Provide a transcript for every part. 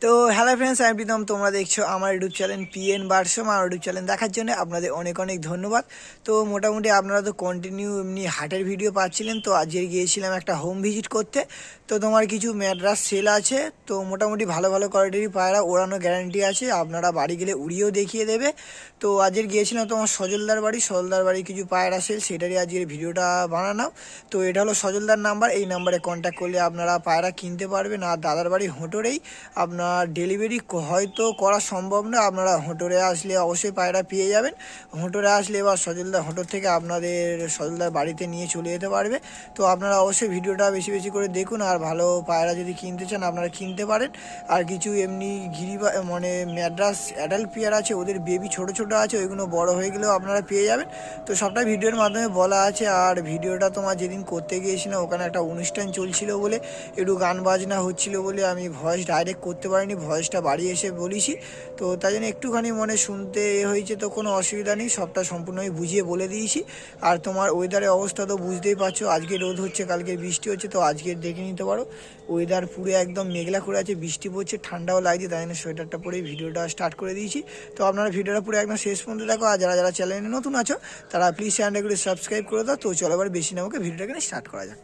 তো hello friends, আমি প্রীতম। তোমরা দেখছো আমার ইউটিউব চ্যানেল পিএন বারসম। আমার ইউটিউব চ্যানেল দেখার জন্য আপনাদের অনেক অনেক ধন্যবাদ। তো মোটামুটি আপনারা তো কন্টিনিউ এমনি হাটের ভিডিও পাচ্ছিলেন। তো আজকে গিয়েছিলাম একটা হোম ভিজিট করতে। তো তোমার কিছু ম্যাড্রাস সেল আছে। তো মোটামুটি ভালো ভালো কোয়ালিটির পায়রা, ওড়ানো গ্যারান্টি আছে, আপনারা বাড়ি গেলে উড়িয়েও দেখিয়ে দেবে। তো আজকে গিয়েছিলাম তোমার সজলদার বাড়ি কিছু পায়রা সেল, সেটারই আজকের ভিডিওটা বানানো। তো এটা হলো সজলদার নাম্বার। এই নাম্বারে কন্ট্যাক্ট করলে আপনারা পায়রা কিনতে পারবেন। আর দাদার বাড়ি হোটোরেই, আপনার ডেলিভারি হয়তো করা সম্ভব না। আপনারা হোটোরে আসলে অবশ্যই পায়রা পেয়ে যাবেন। হোটোরে আসলে এবার সজলদার হোটোর থেকে আপনাদের সজলদার বাড়িতে নিয়ে চলে যেতে পারবে। তো আপনারা অবশ্যই ভিডিওটা বেশি বেশি করে দেখুন। আর ভালো পায়রা যদি কিনতে চান আপনারা কিনতে পারেন। আর কিছু এমনি মানে ম্যাড্রাস অ্যাডাল্ট পেয়ার আছে, ওদের বেবি ছোট ছোট আছে, ওইগুলো বড় হয়ে গেলেও আপনারা পেয়ে যাবেন। তো সবটা ভিডিওর মাধ্যমে বলা আছে। আর ভিডিওটা তোমার যেদিন করতে গিয়েছিলাম ওখানে একটা অনুষ্ঠান চলছিল বলে, একটু গান বাজনা হচ্ছিল বলে আমি ভয়েস ডাইরেক্ট করতে পারিনি, ভয়েসটা বাড়ি এসে বলেছি। তো তাই জন্য একটুখানি শুনতে হয়েছে। তো কোনো অসুবিধা নেই, সবটা সম্পূর্ণই বুঝিয়ে বলে দিয়েছি। আর তোমার ওয়েদারের অবস্থা তো বুঝতেই পারছো, আজকে রোদ হচ্ছে, কালকে বৃষ্টি হচ্ছে। তো আজকে দেখে নিতে পারো, ওয়েদার পুরো একদম মেঘলা করে আছে, বৃষ্টি পড়ছে, ঠান্ডাও লাগছে। তাই জন্য সোয়েটারটা পরেই ভিডিওটা স্টার্ট করে দিয়েছি। তো আপনারা ভিডিওটা পুরো একদম শেষ পর্যন্ত দেখো। আর যারা যারা চ্যানেলে নতুন আছো তারা প্লিজ চ্যানেলটা করে সাবস্ক্রাইব করে দাও। তো চলো এবার বেশি না আমাকে ভিডিওটাকে স্টার্ট করা যাক।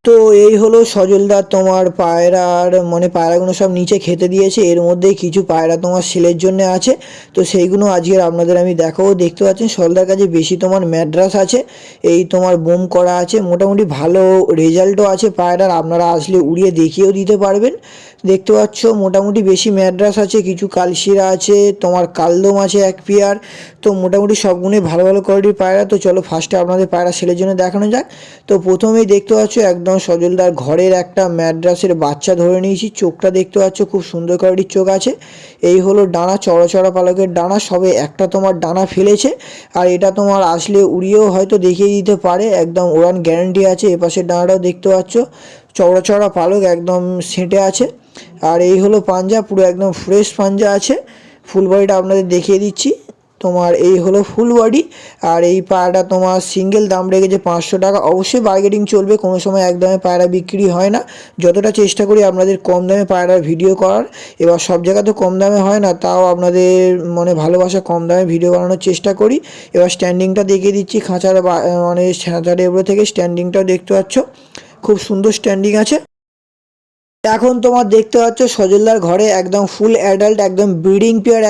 তো এই হলো সজলদার তোমার পায়রার পায়রাগুলো সব নিচে খেতে দিয়েছে। এর মধ্যে কিছু পায়রা তোমার সেলের জন্য আছে। তো সেইগুলো আজকের আপনাদের আমি দেখাবো। দেখতে পাচ্ছেন সজলদার কাছে বেশি তোমার ম্যাড্রাস আছে, এই তোমার বোম করা আছে, মোটামুটি ভালো রেজাল্টও আছে পায়রার। আপনারা আসলে উড়িয়ে দেখিয়েও দিতে পারবেন। দেখতে পাচ্ছ মোটামুটি বেশি ম্যাড্রাস আছে, কিছু কালশিরা আছে, তোমার কালদম আছে এক পেয়ার। তো মোটামুটি সবগুলোই ভালো ভালো কোয়ালিটির পায়রা। তো চলো ফার্স্টে আপনাদের পায়রা সেলের জন্য দেখানো যাক। তো প্রথমেই দেখতে পাচ্ছ একদম সজলদার ঘরের একটা ম্যাড্রাসের বাচ্চা ধরে নিয়েছি। চোখটা দেখতে পাচ্ছ খুব সুন্দর কোয়ালিটির চোখ আছে। এই হলো ডানা, চড়া চড়া পালকের ডানা, সবে একটা তোমার ডানা ফেলেছে। আর এটা তোমার আসলে উড়িয়েও হয়তো দেখিয়ে দিতে পারে, একদম উড়ান গ্যারান্টি আছে। এপাশের ডানাটাও দেখতে পাচ্ছ চওড়া চওড়া পালক, একদম সেঁটে আছে। আর এই হলো পাঞ্জা, পুরো একদম ফ্রেশ পাঞ্জা আছে। ফুল বডিটা আপনাদের দেখিয়ে দিচ্ছি। তোমার এই হলো ফুল বডি। আর এই পায়রাটা তোমার সিঙ্গেল দাম রেখেছে 500 টাকা। অবশ্যই বার্গেনিং চলবে, কোনো সময় একদমে পায়রা বিক্রি হয় না। যতটা চেষ্টা করি আপনাদের কম দামে পায়রার ভিডিও করার। এবার সব জায়গা তো কম দামে হয় না, তাও আপনাদের ভালোবাসা কম দামে ভিডিও বানানোর চেষ্টা করি। এবার স্ট্যান্ডিংটা দেখিয়ে দিচ্ছি। খাঁচার খাঁচার এগুলো থেকে স্ট্যান্ডিংটাও দেখতে পাচ্ছ, খুব সুন্দর স্ট্যান্ডিং আছে। এখন তোমার দেখতে পাচ্ছ সজলদার ঘরে একদম ফুল অ্যাডাল্ট, একদম ব্রিডিং পেয়ার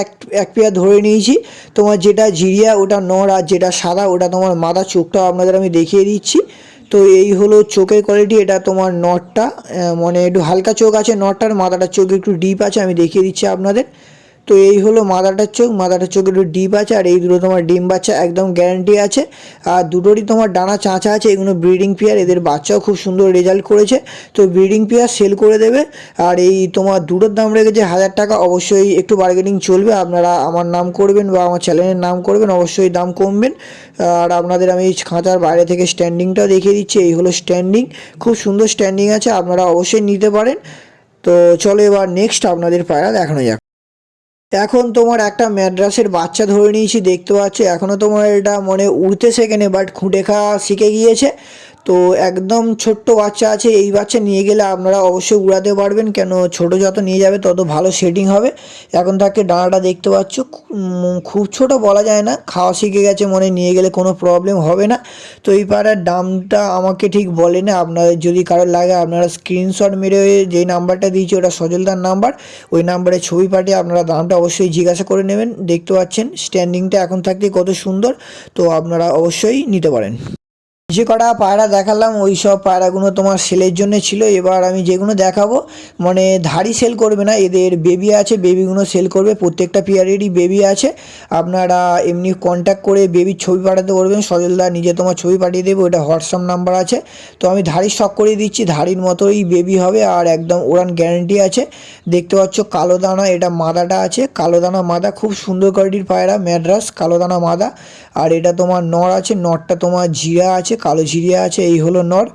এক পেয়ার ধরে নিয়েছি। তোমার যেটা জিরিয়া ওটা নর, আর যেটা সাদা ওটা তোমার মাদা। চোখটাও আপনাদের আমি দেখিয়ে দিচ্ছি। তো এই হলো চোখের কোয়ালিটি। এটা তোমার নটটা একটু হালকা চোখ আছে নটটার, মাদাটার চোখ একটু ডিপ আছে, আমি দেখিয়ে দিচ্ছি আপনাদের। তো এই হলো মাদাটার চোখ, মাদাটার চোখ একটু ডিপ আছে। আর এই দুটো তোমার ডিম বাচ্চা একদম গ্যারান্টি আছে। আর দুটোরই তোমার ডানা চাঁচা আছে। এগুলো ব্রিডিং পেয়ার, এদের বাচ্চাও খুব সুন্দর রেজাল্ট করেছে। তো ব্রিডিং পেয়ার সেল করে দেবে। আর এই তোমার দুটোর দাম রেখেছে 1000 টাকা। অবশ্যই একটু বার্গেনিং চলবে, আপনারা আমার নাম করবেন বা আমার চ্যানেলের নাম করবেন, অবশ্যই দাম কমবেন। আর আপনাদের আমি খাঁচার বাইরে থেকে স্ট্যান্ডিংটাও দেখিয়ে দিচ্ছি। এই হলো স্ট্যান্ডিং, খুব সুন্দর স্ট্যান্ডিং আছে, আপনারা অবশ্যই নিতে পারেন। তো চলো এবার নেক্সট আপনাদের পায়রা দেখানো যাক। এখন তোমার একটা ম্যাড্রাসের বাচ্চা ধরে নিয়েছি, দেখতে পাচ্ছ এখনও তোমার এটা উড়তে শেখেনি, বাট খুঁটে খাওয়া শিখে গিয়েছে। তো একদম ছোট্ট বাচ্চা আছে। এই বাচ্চা নিয়ে গেলে আপনারা অবশ্যই উড়াতে পারবেন, কেন ছোট যত নিয়ে যাবে তত ভালো সেটিং হবে। এখন তাকে ডানাটা দেখতে পাচ্ছ, খুব ছোট বলা যায় না, খাওয়া শিখে গেছে, নিয়ে গেলে কোনো প্রবলেম হবে না। তো এই পাড়ার দামটা আমাকে ঠিক বলে না, আপনাদের যদি কারোর লাগে আপনারা স্ক্রিনশট মেরে যেই নাম্বারটা দিয়েছি ওটা সজলদার নাম্বার, ওই নাম্বারে ছবি পাঠিয়ে আপনারা দামটা অবশ্যই জিজ্ঞাসা করে নেবেন। দেখতে পাচ্ছেন স্ট্যান্ডিংটা এখন থাকতে কত সুন্দর। তো আপনারা অবশ্যই নিতে পারেন। যে কটা পায়রা দেখালাম ওই সব পায়রাগুলো তোমার সেলের জন্য ছিল। এবার আমি যেগুলো দেখাবো ধাড়ি সেল করবে না, এদের বেবি আছে, বেবিগুলো সেল করবে। প্রত্যেকটা পেয়ারেরই বেবি আছে। আপনারা এমনি কন্ট্যাক্ট করে বেবির ছবি পাঠাতে পারবেন, সজলদা নিজে তোমার ছবি পাঠিয়ে দেবে, ওটা হোয়াটসঅ্যাপ নাম্বার আছে। তো আমি ধাড়ির শখ করিয়ে দিচ্ছি, ধাড়ির মতোই বেবি হবে। আর একদম ওড়ান গ্যারান্টি আছে। দেখতে পাচ্ছ কালো দানা, এটা মাদাটা আছে, কালো দানা মাদা, খুব সুন্দর কোয়ালিটির পায়রা ম্যাড্রাস কালো দানা মাদা। আর এটা তোমার নর আছে, নরটা তোমার জিরা আছে, কালো ঝিরিয়া আছে। এই হলো নর,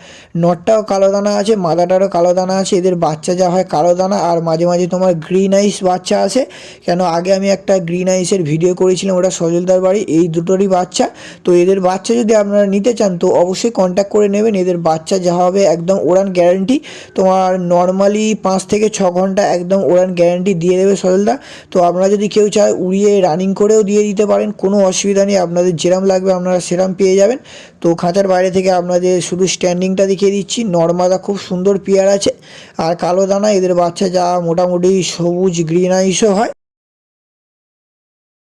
নরটাও কালো দানা আছে, মাদাটারও কালো দানা আছে। এদের বাচ্চা যা হয় কালো দানা, আর মাঝে মাঝে তোমার গ্রিন আইস বাচ্চা আসে। কেন আগে আমি একটা গ্রিন আইসের ভিডিও করেছিলাম, ওটা সজলদার বাড়ি, এই দুটোরই বাচ্চা। তো এদের বাচ্চা যদি আপনারা নিতে চান তো অবশ্যই কন্ট্যাক্ট করে নেবেন। এদের বাচ্চা যা হবে একদম ওড়ান গ্যারান্টি, তোমার নর্মালি 5 থেকে 6 ঘন্টা একদম ওড়ান গ্যারান্টি দিয়ে দেবে সজলদা। তো আপনারা যদি কেউ চায় উড়িয়ে রানিং করেও দিয়ে দিতে পারেন, কোনো অসুবিধা নেই। আপনাদের যেরম লাগবে আপনারা সেরম পেয়ে যাবেন। তো খাঁচার বাইরে থেকে আপনাদের শুধু স্ট্যান্ডিংটা দেখিয়ে দিচ্ছি। নর্মাদা খুব সুন্দর পেয়ার আছে, আর কালো দানা। এদের বাচ্চা যা মোটামুটি সবুজ গ্রিন আইসও হয়।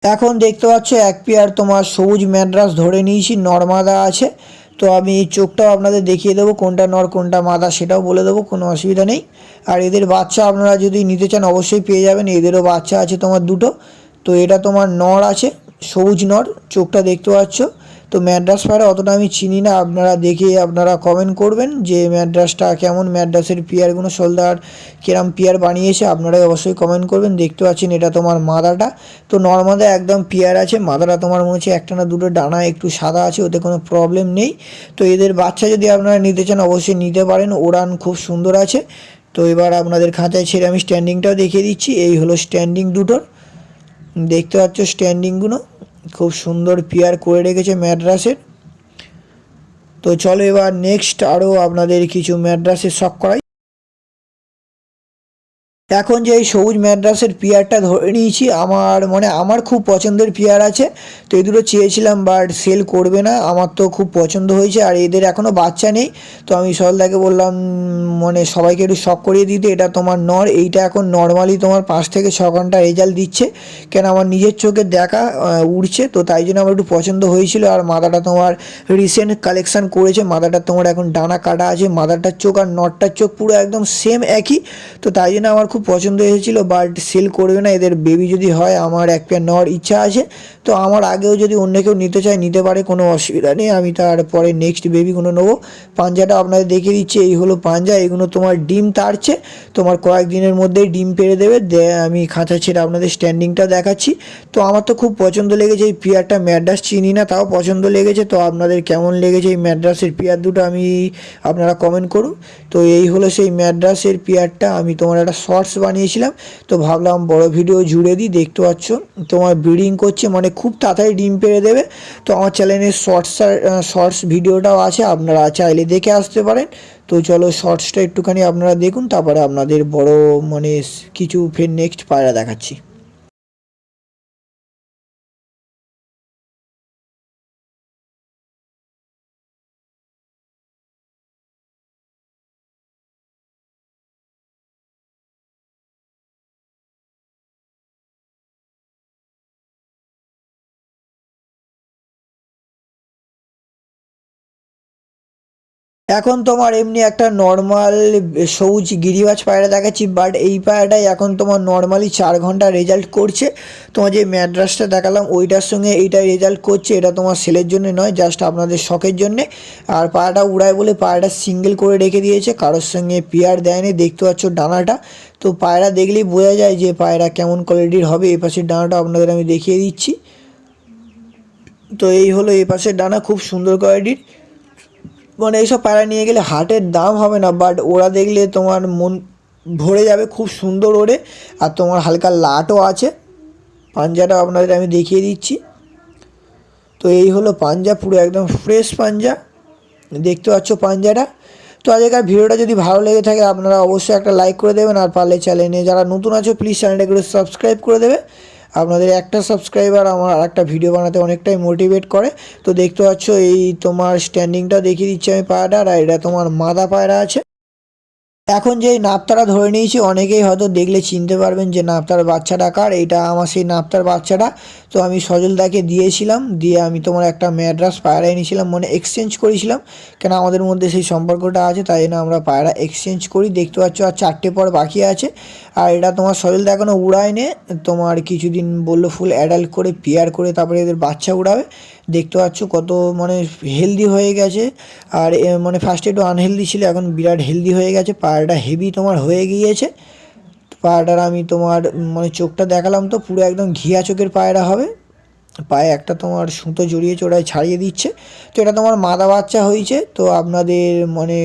এখন দেখতে পাচ্ছ এক পেয়ার তোমার সবুজ ম্যাড্রাস ধরে নিয়েছি, নর্মাদা আছে। তো আমি চোখটাও আপনাদের দেখিয়ে দেবো, কোনটা নর কোনটা মাদা সেটাও বলে দেবো, কোনো অসুবিধা নেই। আর এদের বাচ্চা আপনারা যদি নিতে চান অবশ্যই পেয়ে যাবেন। এদেরও বাচ্চা আছে তোমার দুটো। তো এটা তোমার নর আছে, সবুজ নর, চোখটা দেখতে পাচ্ছ। তো ম্যাড্রাস পায়রা অতটা আমি চিনি না, আপনারা দেখে আপনারা কমেন্ট করবেন যে ম্যাড্রাসটা কেমন, ম্যাড্রাসের পেয়ারগুলো সোলদার কিরম পেয়ার বানিয়েছে আপনারাই অবশ্যই কমেন্ট করবেন। দেখতে পাচ্ছেন এটা তোমার মাদাটা। তো নর্মাদা একদম পেয়ার আছে, মাদাটা তোমার মনে হচ্ছে একটা না দুটো ডানা একটু সাদা আছে, ওতে কোনো প্রবলেম নেই। তো এদের বাচ্চা যদি আপনারা নিতে চান অবশ্যই নিতে পারেন, ওড়ান খুব সুন্দর আছে। তো এবার আপনাদের খাঁচায় ছেড়ে আমি স্ট্যান্ডিংটাও দেখিয়ে দিচ্ছি। এই হলো স্ট্যান্ডিং দুটোর, দেখতে পাচ্ছ স্ট্যান্ডিংগুলো খুব সুন্দর পেয়ার করে রেখেছে ম্যাড্রাসের। তো চলো এবার নেক্সট আরও আপনাদের কিছু ম্যাড্রাসের শখ করাই। এখন যে এই সবুজ ম্যাড্রাসের পেয়ারটা ধরে নিয়েছি, আমার খুব পছন্দের পেয়ার আছে। তো এই দুটো চেয়েছিলাম বাট সেল করবে না, আমার তো খুব পছন্দ হয়েছে। আর এদের এখনও বাচ্চা নেই, তো আমি সলদাকে বললাম সবাইকে একটু শখ করিয়ে দিতে। এটা তোমার নর, এইটা এখন নর্মালি তোমার 5 থেকে 6 ঘন্টা রেজাল্ট দিচ্ছে। কেন আমার নিজের চোখে দেখা উড়ছে, তো তাই জন্য আমার একটু পছন্দ হয়েছিল। আর মাদাটা তোমার রিসেন্ট কালেকশান করেছে, মাদাটা তোমার এখন ডানা কাটা আছে। মাদাটার চোখ আর নরটার চোখ পুরো একদম সেম একই। তো তাই জন্য আমার খুব পছন্দ এসেছিলো, বাট সেল করবে না। এদের বেবি যদি হয় আমার এক পেয়ার নেওয়ার ইচ্ছা আছে। তো আমার আগেও যদি অন্য কেউ নিতে চায় নিতে পারে, কোনো অসুবিধা নেই। আমি তারপরে নেক্সট বেবিগুলো নেবো। পাঞ্জাটা আপনাদের দেখিয়ে দিচ্ছি, এই হলো পাঞ্জা। এগুলো তোমার ডিম তাড়ছে, তোমার কয়েকদিনের মধ্যেই ডিম পেড়ে দেবে। আমি খাঁচা ছেড়ে আপনাদের স্ট্যান্ডিংটা দেখাচ্ছি। তো আমার তো খুব পছন্দ লেগেছে এই পেয়ারটা, ম্যাড্রাস চিনি না তাও পছন্দ লেগেছে। তো আপনাদের কেমন লেগেছে এই ম্যাড্রাসের পেয়ার দুটো আপনারা কমেন্ট করুন। তো এই হলো সেই ম্যাড্রাসের পেয়ারটা, আমি তোমার একটা শর্টস বানিয়েছিলাম, তো ভাবলাম বড় ভিডিও জুড়ে দিই। দেখতে পাচ্ছ তোমার ব্রিডিং করছে, খুব তাড়াতাড়ি ডিম পেড়ে দেবে। তো আমার চ্যানেলে শর্টস ভিডিওটাও আছে, আপনারা চাইলে দেখে আসতে পারেন। তো চলো শর্টসটা একটুখানি আপনারা দেখুন, তারপরে আপনাদের বড় কিছু ফের নেক্সট পায়রা দেখাচ্ছি। এখন তোমার এমনি একটা নর্মাল সবুজ গিরিবাজ পায়রা দেখাচ্ছি, বাট এই পায়রাটাই এখন তোমার নর্মালি 4 ঘন্টা রেজাল্ট করছে। তোমার যে ম্যাড্রাসটা দেখালাম ওইটার সঙ্গে এইটাই রেজাল্ট করছে। এটা তোমার সেলের জন্য নয়, জাস্ট আপনাদের শখের জন্যে। আর পায়রাটা উড়ায় বলে পায়রাটা সিঙ্গেল করে রেখে দিয়েছে, কারোর সঙ্গে পেয়ার দেয়নি। দেখতে পাচ্ছ ডানাটা, তো পায়রা দেখলেই বোঝা যায় যে পায়রা কেমন কোয়ালিটির হবে। এ পাশের ডানাটা আপনাদের আমি দেখিয়ে দিচ্ছি। তো এই হলো এ পাশের ডানা, খুব সুন্দর কোয়ালিটির। এইসব পায়রা নিয়ে গেলে হাটের দাম হবে না, বাট ওরা দেখলে তোমার মন ভরে যাবে, খুব সুন্দর ওড়ে। আর তোমার হালকা লাটও আছে। পাঞ্জাটা আপনাদের আমি দেখিয়ে দিচ্ছি। তো এই হলো পাঞ্জা, পুরো একদম ফ্রেশ পাঞ্জা, দেখতে পাচ্ছ পাঞ্জাটা। তো আজকের ভিডিওটা যদি ভালো লেগে থাকে আপনারা অবশ্যই একটা লাইক করে দেবেন, আর পারলে চ্যানেলে যারা নতুন আছো প্লিজ চ্যানেলটাকে একটু সাবস্ক্রাইব করে দেবে। আপনাদের একটা সাবস্ক্রাইবার আমার আর একটা ভিডিও বানাতে অনেকটাই মোটিভেট করে। তো দেখতে পাচ্ছ এই তোমার স্ট্যান্ডিংটা দেখিয়ে দিচ্ছি আমি পায়রাটার, আর এটা তোমার মাদা পায়রা আছে। এখন যে নাপতারা ধরে নিয়েছি অনেকেই হয়তো দেখলে চিনতে পারবেন যে নাপতার বাচ্চাটা কার। এইটা আমার সেই নাপতার বাচ্চাটা। তো আমি সজলদাকে দিয়েছিলাম, দিয়ে আমি তোমার একটা ম্যাড্রাস পায়রা এনেছিলাম, এক্সচেঞ্জ করেছিলাম। কেন আমাদের মধ্যে সেই সম্পর্কটা আছে, তাই জন্য আমরা পায়রা এক্সচেঞ্জ করি। দেখতে পাচ্ছ আর 4টে পর বাকি আছে। আর এটা তোমার সজলদা এখনও উড়ায়নি, তোমার কিছুদিন বললো ফুল অ্যাডাল্ট করে পেয়ার করে তারপরে এদের বাচ্চা উড়াবে। দেখতে পাচ্ছ কত হেলদি হয়ে গেছে। আর ফার্স্টে একটু আনহেলদি ছিল, এখন বিরাট হেলদি হয়ে গেছে। পায়রাটা হেভি তোমার হয়ে গিয়েছে। পায়রাটার আমি তোমার চোখটা দেখালাম, তো পুরো একদম ঘিয়া চোখের পায়রা হবে। পায়ে একটা তোমার সুতো জড়িয়েছে, ওটাই ছাড়িয়ে দিচ্ছে। তো এটা তোমার মাদা বাচ্চা হয়েছে। তো আপনাদের মানে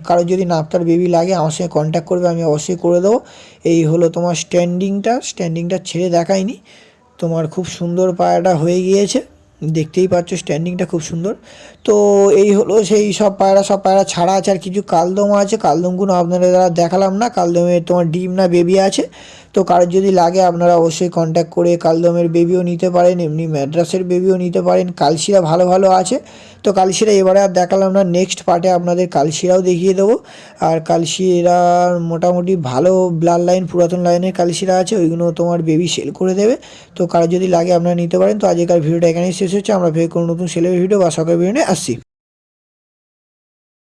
কারোর যদি নাপতার বেবি লাগে আমার সঙ্গে কন্ট্যাক্ট করবে, আমি অবশ্যই করে দেবো। এই হলো তোমার স্ট্যান্ডিংটা ছেড়ে দেখায়নি, তোমার খুব সুন্দর পায়রাটা হয়ে গিয়েছে, দেখতেই পাচ্ছ স্ট্যান্ডিংটা খুব সুন্দর। তো এই হলো সেই সব পায়রা ছাড়া আছে, আর কিছু কালদম আছে, কালদমগুলো আপনাদের দ্বারা দেখালাম না। কালদমের তোমার ডিম না বেবি আছে। তো কারোর যদি লাগে আপনারা অবশ্যই কন্ট্যাক্ট করে কালদমের বেবিও নিতে পারেন, এমনি ম্যাড্রাসের বেবিও নিতে পারেন। কালশিরা ভালো ভালো আছে। তো কালশিরা এবারে আর দেখালাম না, নেক্সট পার্টে আপনাদের কালশিরাও দেখিয়ে দেবো। আর কালশিরার মোটামুটি ভালো ব্লাড লাইন, পুরাতন লাইনের কালশিরা আছে, ওইগুলো তোমার বেবি সেল করে দেবে। তো কারো যদি লাগে আপনারা নিতে পারেন। তো আজকের ভিডিওটা এখানেই শেষ হচ্ছে। আমরা ফের কোনো নতুন সেলের ভিডিও বা শখের ভিডিও নিয়ে আসছি।